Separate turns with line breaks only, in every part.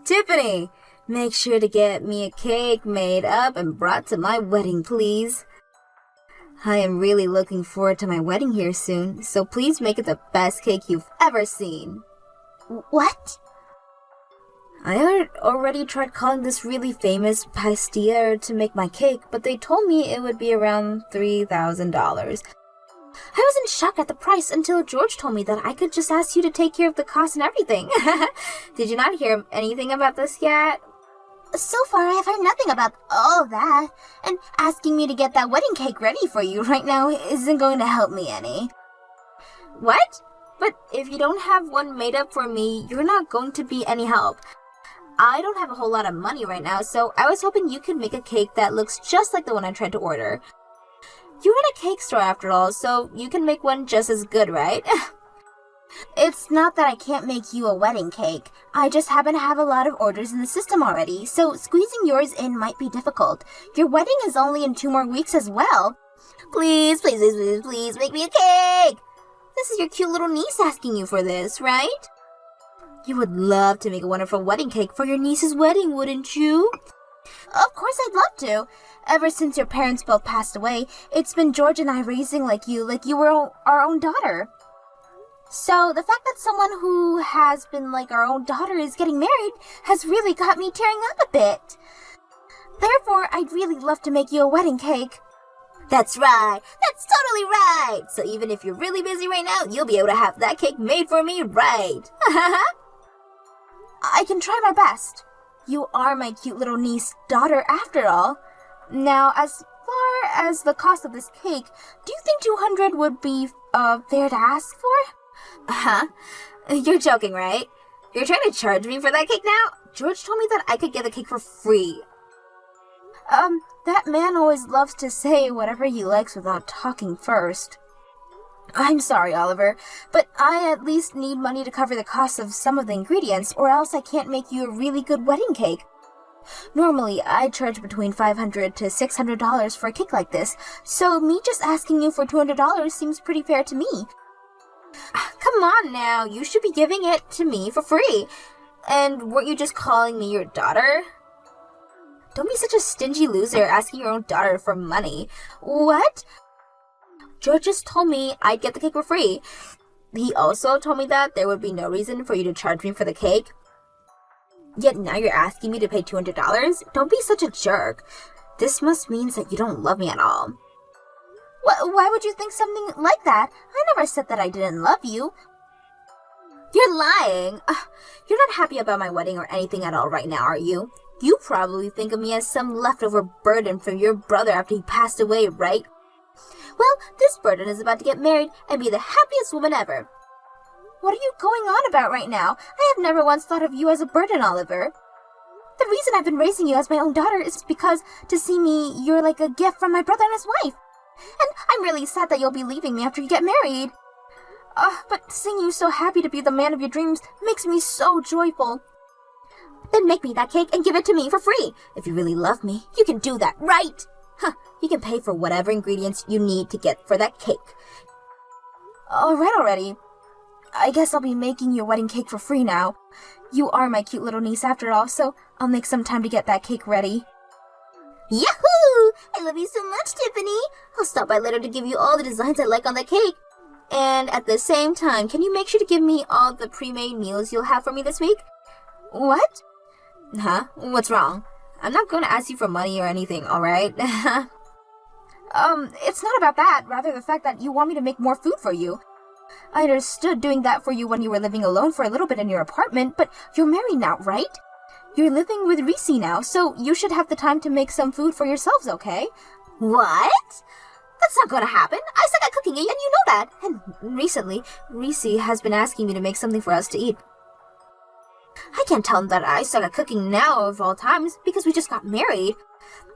Tiffany, make sure to get me a cake made up and brought to my wedding, please. I am really looking forward to my wedding here soon, so please make it the best cake you've ever seen.
What?
I already tried calling this really famous pastier to make my cake, but they told me it would be around $3,000. I was in shock at the price until George told me that I could just ask you to take care of the cost and everything. Did you not hear anything about this yet?
So far, I've heard nothing about all of that, and asking me to get that wedding cake ready for you right now isn't going to help me any.
What? But if you don't have one made up for me, you're not going to be any help. I don't have a whole lot of money right now, so I was hoping you could make a cake that looks just like the one I tried to order. You run a cake store after all, so you can make one just as good, right?
It's not that I can't make you a wedding cake. I just happen to have a lot of orders in the system already, so squeezing yours in might be difficult. Your wedding is only in 2 more weeks as well.
Please, please, please, please, please make me a cake! This is your cute little niece asking you for this, right? You would love to make a wonderful wedding cake for your niece's wedding, wouldn't you?
Of course I'd love to. Ever since your parents both passed away, it's been George and I raising like you were our own daughter. So the fact that someone who has been like our own daughter is getting married has really got me tearing up a bit. Therefore, I'd really love to make you a wedding cake.
That's right. That's totally right. So even if you're really busy right now, you'll be able to have that cake made for me, right?
I can try my best. You are my cute little niece daughter after all. Now, as far as the cost of this cake, do you think $200 would be fair to ask for?
Huh? You're joking, right? You're trying to charge me for that cake now? George told me that I could get the cake for free.
That man always loves to say whatever he likes without talking first. I'm sorry, Oliver, but I at least need money to cover the cost of some of the ingredients, or else I can't make you a really good wedding cake. Normally, I charge between $500 to $600 for a cake like this, so me just asking you for $200 seems pretty fair to me.
Come on now, you should be giving it to me for free. And weren't you just calling me your daughter? Don't be such a stingy loser asking your own daughter for money. What? George just told me I'd get the cake for free. He also told me that there would be no reason for you to charge me for the cake. Yet now you're asking me to pay $200? Don't be such a jerk. This must mean that you don't love me at all.
Why would you think something like that? I never said that I didn't love you.
You're lying. You're not happy about my wedding or anything at all right now, are you? You probably think of me as some leftover burden from your brother after he passed away, right? Well, this burden is about to get married and be the happiest woman ever.
What are you going on about right now? I have never once thought of you as a burden, Oliver. The reason I've been raising you as my own daughter is because to see me, you're like a gift from my brother and his wife. And I'm really sad that you'll be leaving me after you get married. But seeing you so happy to be the man of your dreams makes me so joyful.
Then make me that cake and give it to me for free. If you really love me, you can do that, right? You can pay for whatever ingredients you need to get for that cake.
All right already. I guess I'll be making your wedding cake for free now. You are my cute little niece after all, so I'll make some time to get that cake ready.
Yahoo! I love you so much, Tiffany. I'll stop by later to give you all the designs I like on the cake. And at the same time, can you make sure to give me all the pre-made meals you'll have for me this week?
What?
Huh? What's wrong? I'm not going to ask you for money or anything, alright?
It's not about that. Rather the fact that you want me to make more food for you. I understood doing that for you when you were living alone for a little bit in your apartment, but you're married now, right? You're living with Reese now, so you should have the time to make some food for yourselves, okay?
What? That's not going to happen. I suck at cooking, and you know that. And recently, Reese has been asking me to make something for us to eat. I can't tell him that I suck at cooking now of all times because we just got married.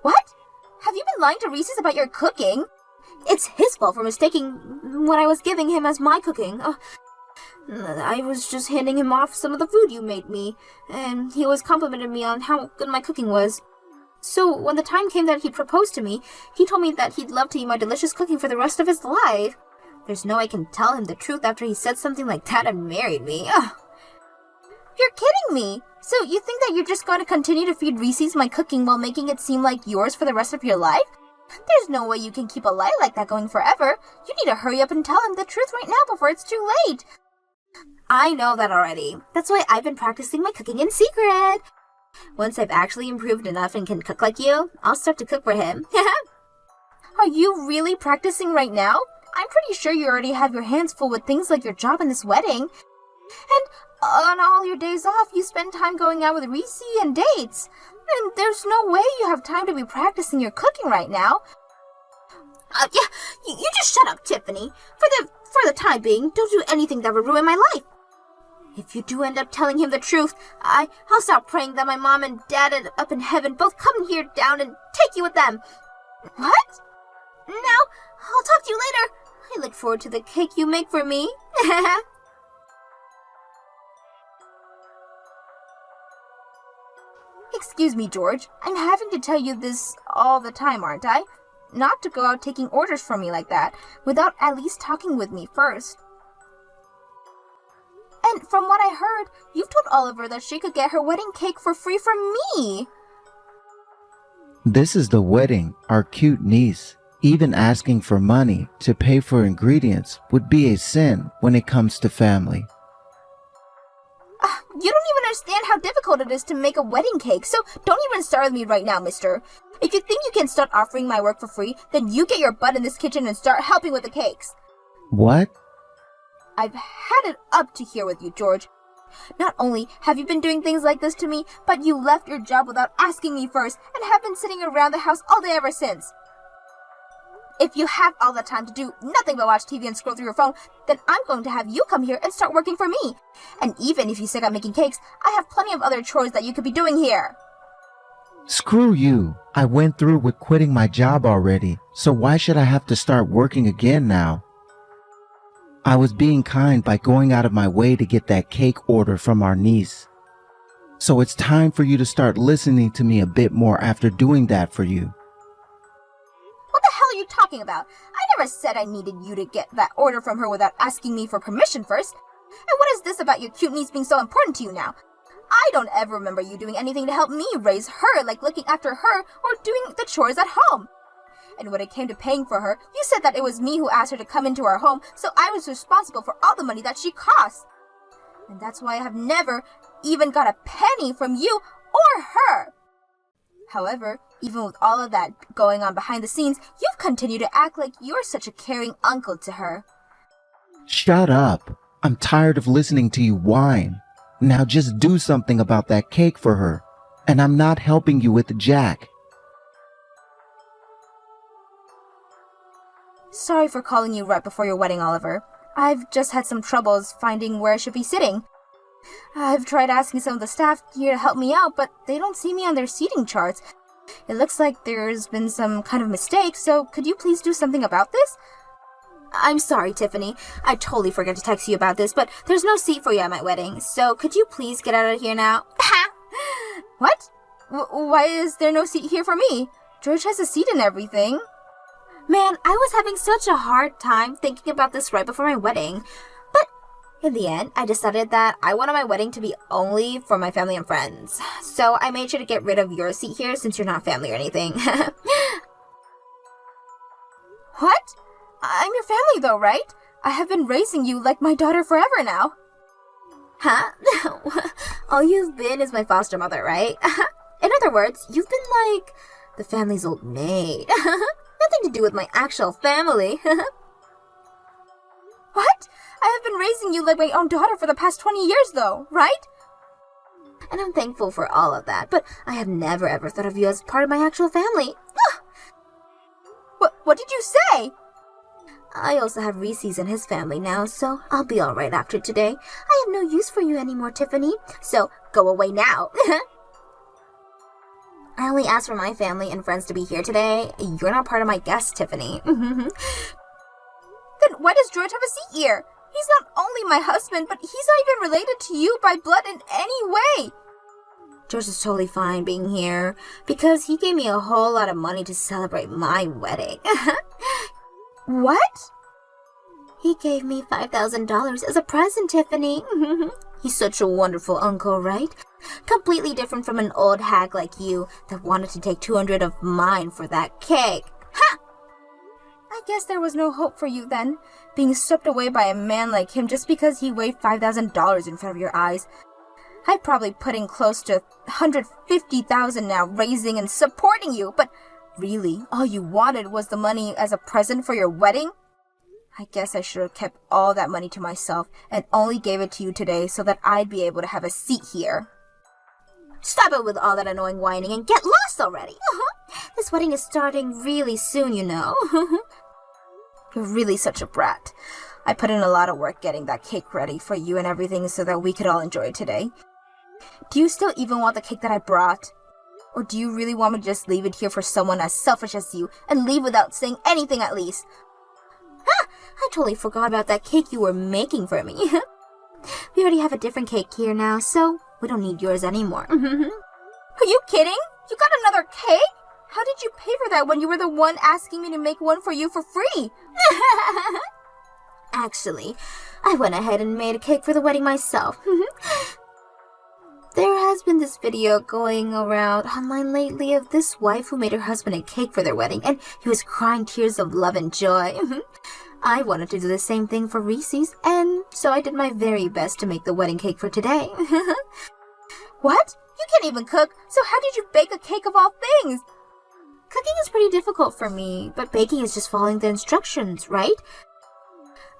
What? Have you been lying to Reese about your cooking?
It's his fault for mistaking what I was giving him as my cooking. I was just handing him off some of the food you made me, and he always complimented me on how good my cooking was. So when the time came that he proposed to me, he told me that he'd love to eat my delicious cooking for the rest of his life. There's no way I can tell him the truth after he said something like that and married me.
You're kidding me! So you think that you're just going to continue to feed Reese's my cooking while making it seem like yours for the rest of your life? There's no way you can keep a lie like that going forever. You need to hurry up and tell him the truth right now before it's too late.
I know that already. That's why I've been practicing my cooking in secret. Once I've actually improved enough and can cook like you, I'll start to cook for him.
Are you really practicing right now? I'm pretty sure you already have your hands full with things like your job and this wedding. And on all your days off, you spend time going out with Reese and dates. And there's no way you have time to be practicing your cooking right now.
You just shut up, Tiffany. For the time being, don't do anything that would ruin my life. If you do end up telling him the truth, I'll stop praying that my mom and dad up in heaven both come here down and take you with them.
What?
Now, I'll talk to you later. I look forward to the cake you make for me.
Excuse me, George. I'm having to tell you this all the time, aren't I? Not to go out taking orders from me like that, without at least talking with me first. And from what I heard, you've told Oliver that she could get her wedding cake for free from me.
This is the wedding, our cute niece. Even asking for money to pay for ingredients would be a sin when it comes to family.
You don't even understand how difficult it is to make a wedding cake, so don't even start with me right now, mister. If you think you can start offering my work for free, then you get your butt in this kitchen and start helping with the cakes.
What?
I've had it up to here with you, George. Not only have you been doing things like this to me, but you left your job without asking me first and have been sitting around the house all day ever since. If you have all the time to do nothing but watch TV and scroll through your phone, then I'm going to have you come here and start working for me. And even if you suck at making cakes, I have plenty of other chores that you could be doing here.
Screw you. I went through with quitting my job already, so why should I have to start working again now? I was being kind by going out of my way to get that cake order from our niece. So it's time for you to start listening to me a bit more after doing that for you.
What the hell are you talking about? I never said I needed you to get that order from her without asking me for permission first. And what is this about your cute niece being so important to you now? I don't ever remember you doing anything to help me raise her, like looking after her or doing the chores at home. And when it came to paying for her, you said that it was me who asked her to come into our home, so I was responsible for all the money that she costs. And that's why I have never even got a penny from you or her. However, even with all of that going on behind the scenes, you've continued to act like you're such a caring uncle to her.
Shut up. I'm tired of listening to you whine. Now just do something about that cake for her. And I'm not helping you with Jack.
Sorry for calling you right before your wedding, Oliver. I've just had some troubles finding where I should be sitting. I've tried asking some of the staff here to help me out, but they don't see me on their seating charts. It looks like there's been some kind of mistake, so could you please do something about this?
I'm sorry, Tiffany. I totally forgot to text you about this, but there's no seat for you at my wedding, so could you please get out of here now?
What? Why is there no seat here for me? George has a seat and everything.
Man, I was having such a hard time thinking about this right before my wedding. But in the end, I decided that I wanted my wedding to be only for my family and friends. So I made sure to get rid of your seat here since you're not family or anything.
What? I'm your family though, right? I have been raising you like my daughter forever now.
Huh? All you've been is my foster mother, right? In other words, you've been like the family's old maid. Nothing to do with my actual family.
What? I have been raising you like my own daughter for the past 20 years though, right?
And I'm thankful for all of that, but I have never ever thought of you as part of my actual family.
What did you say?
I also have Reese's and his family now, so I'll be alright after today. I have no use for you anymore, Tiffany, so go away now. I only asked for my family and friends to be here today. You're not part of my guests, Tiffany.
Then why does George have a seat here? He's not only my husband, but he's not even related to you by blood in any way.
George is totally fine being here because he gave me a whole lot of money to celebrate my wedding.
What?
He gave me $5,000 as a present, Tiffany. He's such a wonderful uncle, right? Completely different from an old hag like you that wanted to take 200 of mine for that cake. Ha!
I guess there was no hope for you then, being swept away by a man like him just because he waved $5,000 in front of your eyes. I've probably put in close to $150,000 now raising and supporting you, but really, all you wanted was the money as a present for your wedding? I guess I should have kept all that money to myself and only gave it to you today so that I'd be able to have a seat here.
Stop it with all that annoying whining and get lost already. This wedding is starting really soon, you know.
You're really such a brat. I put in a lot of work getting that cake ready for you and everything so that we could all enjoy it today. Do you still even want the cake that I brought? Or do you really want me to just leave it here for someone as selfish as you and leave without saying anything at least?
I totally forgot about that cake you were making for me. We already have a different cake here now, so we don't need yours anymore.
Are you kidding? You got another cake? How did you pay for that when you were the one asking me to make one for you for free?
Actually, I went ahead and made a cake for the wedding myself. There has been this video going around online lately of this wife who made her husband a cake for their wedding, and he was crying tears of love and joy. I wanted to do the same thing for Reese's, and so I did my very best to make the wedding cake for today.
What? You can't even cook, so how did you bake a cake of all things?
Cooking is pretty difficult for me, but baking is just following the instructions, right?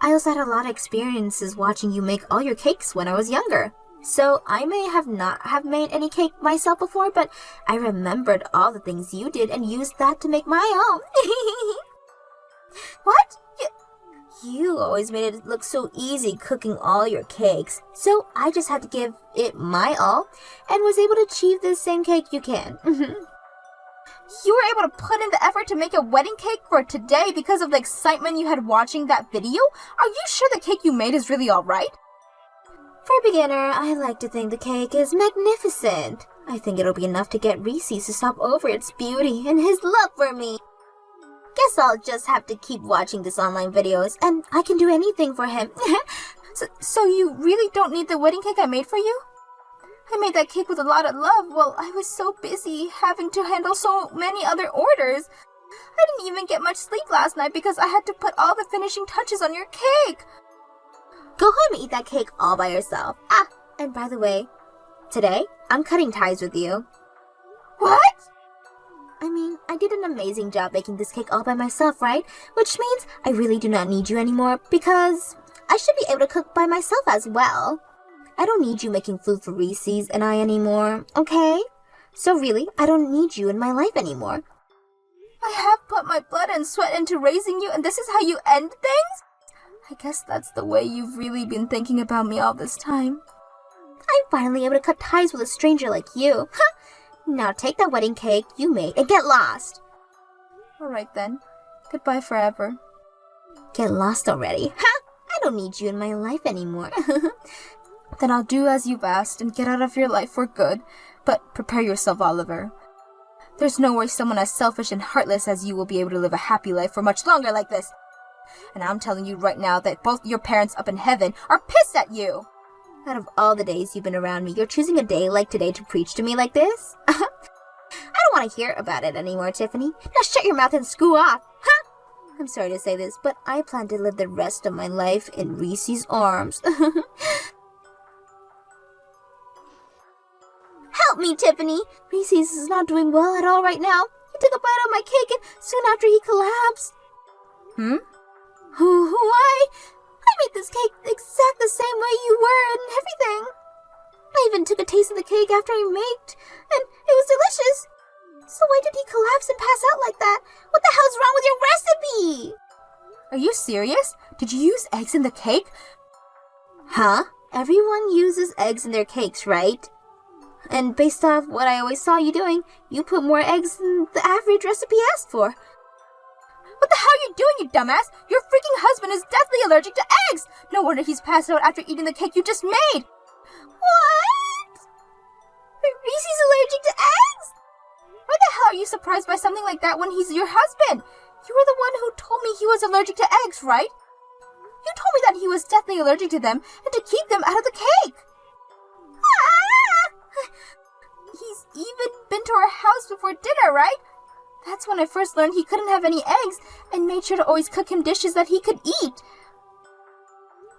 I also had a lot of experiences watching you make all your cakes when I was younger. So I may have not have made any cake myself before, but I remembered all the things you did and used that to make my own.
What?
You always made it look so easy cooking all your cakes, so I just had to give it my all and was able to achieve the same cake you can.
You were able to put in the effort to make a wedding cake for today because of the excitement you had watching that video? Are you sure the cake you made is really alright?
For a beginner, I like to think the cake is magnificent. I think it'll be enough to get Reese's to stop over its beauty and his love for me. Guess I'll just have to keep watching these online videos, and I can do anything for him.
So you really don't need the wedding cake I made for you? I made that cake with a lot of love while I was so busy having to handle so many other orders. I didn't even get much sleep last night because I had to put all the finishing touches on your cake.
Go home and eat that cake all by yourself. And by the way, today, I'm cutting ties with you.
What?
I mean, I did an amazing job making this cake all by myself, right? Which means I really do not need you anymore because I should be able to cook by myself as well. I don't need you making food for Reese's and I anymore, okay? So really, I don't need you in my life anymore.
I have put my blood and sweat into raising you, and this is how you end things? I guess that's the way you've really been thinking about me all this time.
I'm finally able to cut ties with a stranger like you. Now take that wedding cake you made and get lost.
Alright then. Goodbye forever.
Get lost already. I don't need you in my life anymore.
Then I'll do as you've asked and get out of your life for good. But prepare yourself, Oliver. There's no way someone as selfish and heartless as you will be able to live a happy life for much longer like this. And I'm telling you right now that both your parents up in heaven are pissed at you.
Out of all the days you've been around me, you're choosing a day like today to preach to me like this? I don't want to hear about it anymore, Tiffany. Now shut your mouth and screw off. I'm sorry to say this, but I plan to live the rest of my life in Reese's arms. Help me, Tiffany! Reese's is not doing well at all right now. He took a bite of my cake and soon after he collapsed. Why? I made this cake exact the same way you were and everything. I even took a taste of the cake after I made, and it was delicious. So why did he collapse and pass out like that? What the hell's wrong with your recipe?
Are you serious? Did you use eggs in the cake?
Everyone uses eggs in their cakes, right? And based off what I always saw you doing, you put more eggs than the average recipe asked for.
What the hell are you doing, you dumbass? Your freaking husband is deathly allergic to eggs! No wonder he's passed out after eating the cake you just made!
What? Reese's allergic to eggs?
Why the hell are you surprised by something like that when he's your husband? You were the one who told me he was allergic to eggs, right? You told me that he was deathly allergic to them and to keep them out of the cake! even been to our house before dinner, right? That's when I first learned he couldn't have any eggs and made sure to always cook him dishes that he could eat.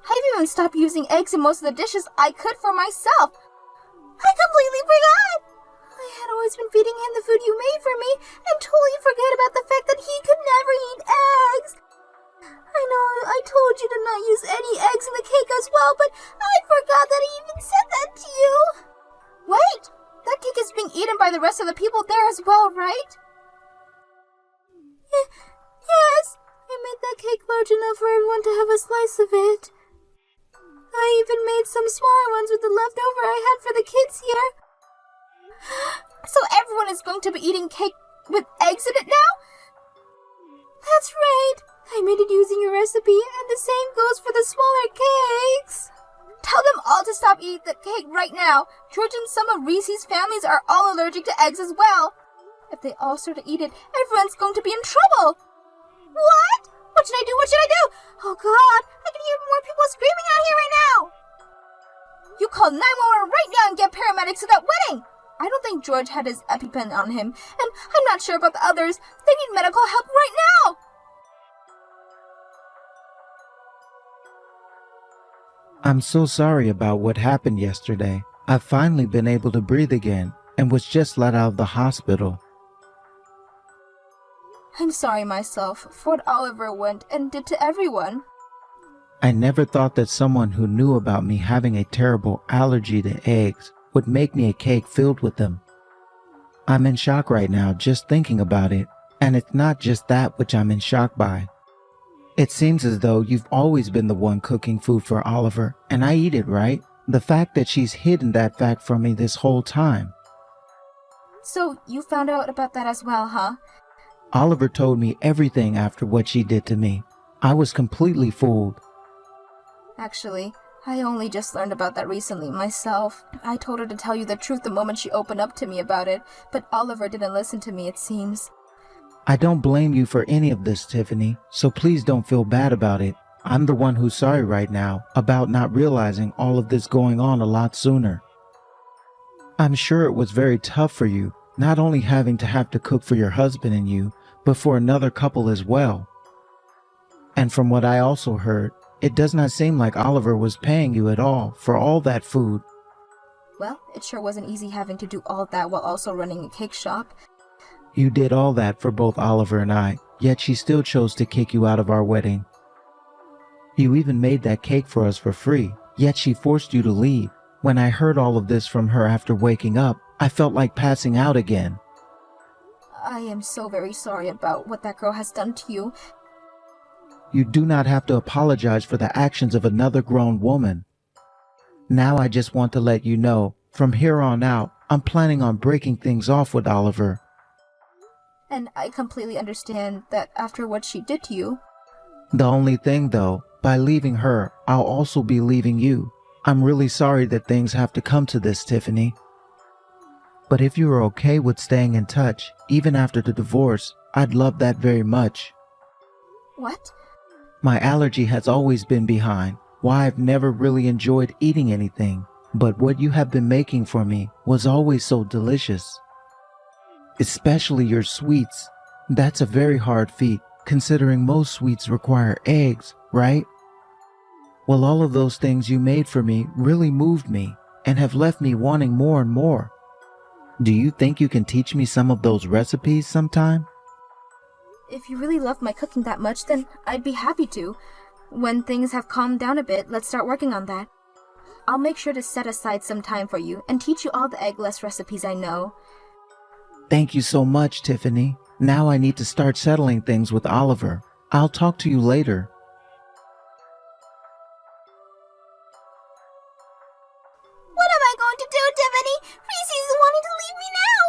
I've even stopped using eggs in most of the dishes I could for myself. I completely forgot! I had always been feeding him the food you made for me and totally forget about the fact that he could never eat eggs. I know I told you to not use any eggs in the cake as well, but I forgot that I even said that to you. Wait! That cake is being eaten by the rest of the people there as well, right? Yes, I made that cake large enough for everyone to have a slice of it. I even made some smaller ones with the leftover I had for the kids here. So everyone is going to be eating cake with eggs in it now? That's right. I made it using your recipe, and the same goes for the smaller cakes. Tell them all to stop eating the cake right now. George and some of Reese's families are all allergic to eggs as well. If they all start to eat it, everyone's going to be in trouble. What? What should I do? What should I do? Oh God, I can hear more people screaming out here right now. You call 911 right now and get paramedics to that wedding. I don't think George had his EpiPen on him, and I'm not sure about the others. They need medical help right now.
I'm so sorry about what happened yesterday. I've finally been able to breathe again and was just let out of the hospital.
I'm sorry myself for what Oliver went and did to everyone.
I never thought that someone who knew about me having a terrible allergy to eggs would make me a cake filled with them. I'm in shock right now just thinking about it, and it's not just that which I'm in shock by. It seems as though you've always been the one cooking food for Oliver, and I eat it, right? The fact that she's hidden that fact from me this whole time.
So you found out about that as well, huh?
Oliver told me everything after what she did to me. I was completely fooled.
Actually, I only just learned about that recently myself. I told her to tell you the truth the moment she opened up to me about it, but Oliver didn't listen to me, it seems.
I don't blame you for any of this, Tiffany, so please don't feel bad about it. I'm the one who's sorry right now about not realizing all of this going on a lot sooner. I'm sure it was very tough for you, not only having to have to cook for your husband and you, but for another couple as well. And from what I also heard, it does not seem like Oliver was paying you at all for all that food.
Well, it sure wasn't easy having to do all that while also running a cake shop.
You did all that for both Oliver and I, yet she still chose to kick you out of our wedding. You even made that cake for us for free, yet she forced you to leave. When I heard all of this from her after waking up, I felt like passing out again.
I am so very sorry about what that girl has done to you.
You do not have to apologize for the actions of another grown woman. Now I just want to let you know, from here on out, I'm planning on breaking things off with Oliver.
And I completely understand that after what she did to you.
The only thing though, by leaving her, I'll also be leaving you. I'm really sorry that things have to come to this, Tiffany. But if you are okay with staying in touch, even after the divorce, I'd love that very much.
What?
My allergy has always been behind why I've never really enjoyed eating anything, but what you have been making for me was always so delicious. Especially your sweets. That's a very hard feat, considering most sweets require eggs, right? Well, all of those things you made for me really moved me and have left me wanting more and more. Do you think you can teach me some of those recipes sometime?
If you really love my cooking that much, then I'd be happy to. When things have calmed down a bit, let's start working on that. I'll make sure to set aside some time for you and teach you all the eggless recipes I know.
Thank you so much, Tiffany. Now I need to start settling things with Oliver. I'll talk to you later.
What am I going to do, Tiffany? Reese's wanting to leave me now.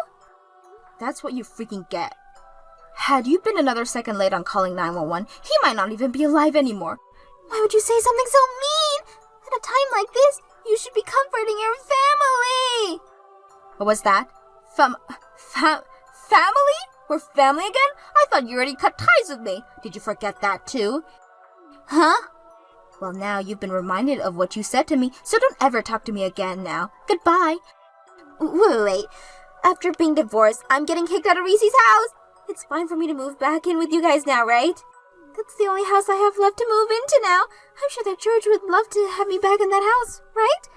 That's what you freaking get. Had you been another second late on calling 911, he might not even be alive anymore.
Why would you say something so mean? At a time like this, you should be comforting your family.
What was that? Family? We're family again? I thought you already cut ties with me. Did you forget that too?
Huh?
Well, now you've been reminded of what you said to me, so don't ever talk to me again now. Goodbye.
Wait. After being divorced, I'm getting kicked out of Reese's house. It's fine for me to move back in with you guys now, right? That's the only house I have left to move into now. I'm sure that George would love to have me back in that house, right?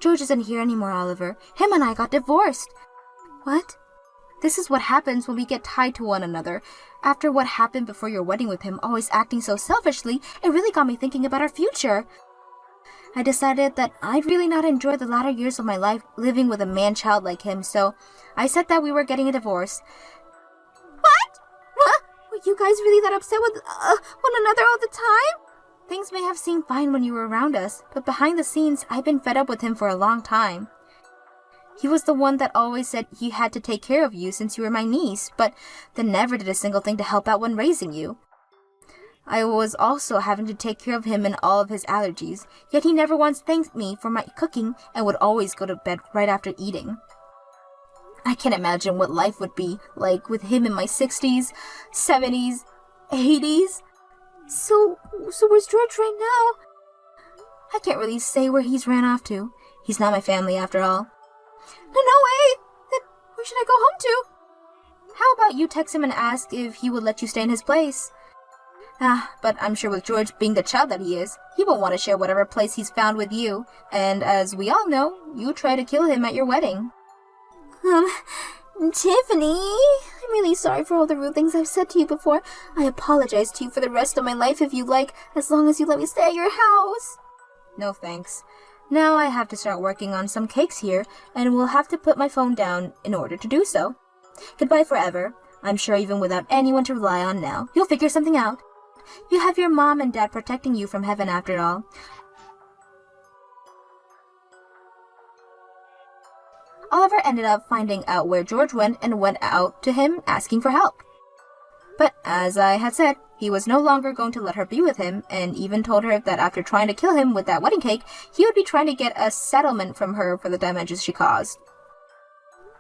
George isn't here anymore, Oliver. Him and I got divorced.
What?
This is what happens when we get tied to one another. After what happened before your wedding with him, always acting so selfishly, it really got me thinking about our future. I decided that I'd really not enjoy the latter years of my life living with a man-child like him, so I said that we were getting a divorce.
What? What? Were you guys really that upset with one another all the time?
Things may have seemed fine when you were around us, but behind the scenes, I've been fed up with him for a long time. He was the one that always said he had to take care of you since you were my niece, but then never did a single thing to help out when raising you. I was also having to take care of him and all of his allergies, yet he never once thanked me for my cooking and would always go to bed right after eating. I can't imagine what life would be like with him in my 60s, 70s, 80s.
So where's George right now?
I can't really say where he's ran off to. He's not my family after all.
No way! Then where should I go home to?
How about you text him and ask if he would let you stay in his place? But I'm sure with George being the child that he is, he won't want to share whatever place he's found with you. And as we all know, you tried to kill him at your wedding.
Tiffany, I'm really sorry for all the rude things I've said to you before. I apologize to you for the rest of my life if you like, as long as you let me stay at your house.
No thanks. Now I have to start working on some cakes here, and will have to put my phone down in order to do so. Goodbye forever. I'm sure even without anyone to rely on now, you'll figure something out. You have your mom and dad protecting you from heaven after all. Oliver ended up finding out where George went and went out to him asking for help. But as I had said, he was no longer going to let her be with him, and even told her that after trying to kill him with that wedding cake, he would be trying to get a settlement from her for the damages she caused.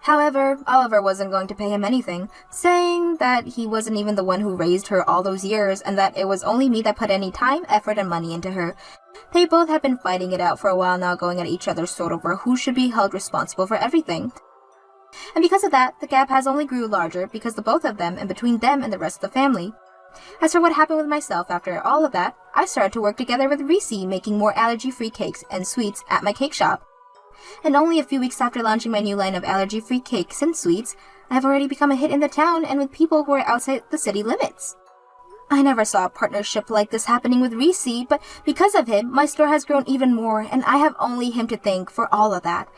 However, Oliver wasn't going to pay him anything, saying that he wasn't even the one who raised her all those years and that it was only me that put any time, effort, and money into her. They both had been fighting it out for a while now, going at each other's throat over who should be held responsible for everything. And because of that, the gap has only grew larger because the both of them and between them and the rest of the family. As for what happened with myself after all of that, I started to work together with Reese, making more allergy-free cakes and sweets at my cake shop. And only a few weeks after launching my new line of allergy-free cakes and sweets, I have already become a hit in the town and with people who are outside the city limits. I never saw a partnership like this happening with Reese, but because of him, my store has grown even more, and I have only him to thank for all of that.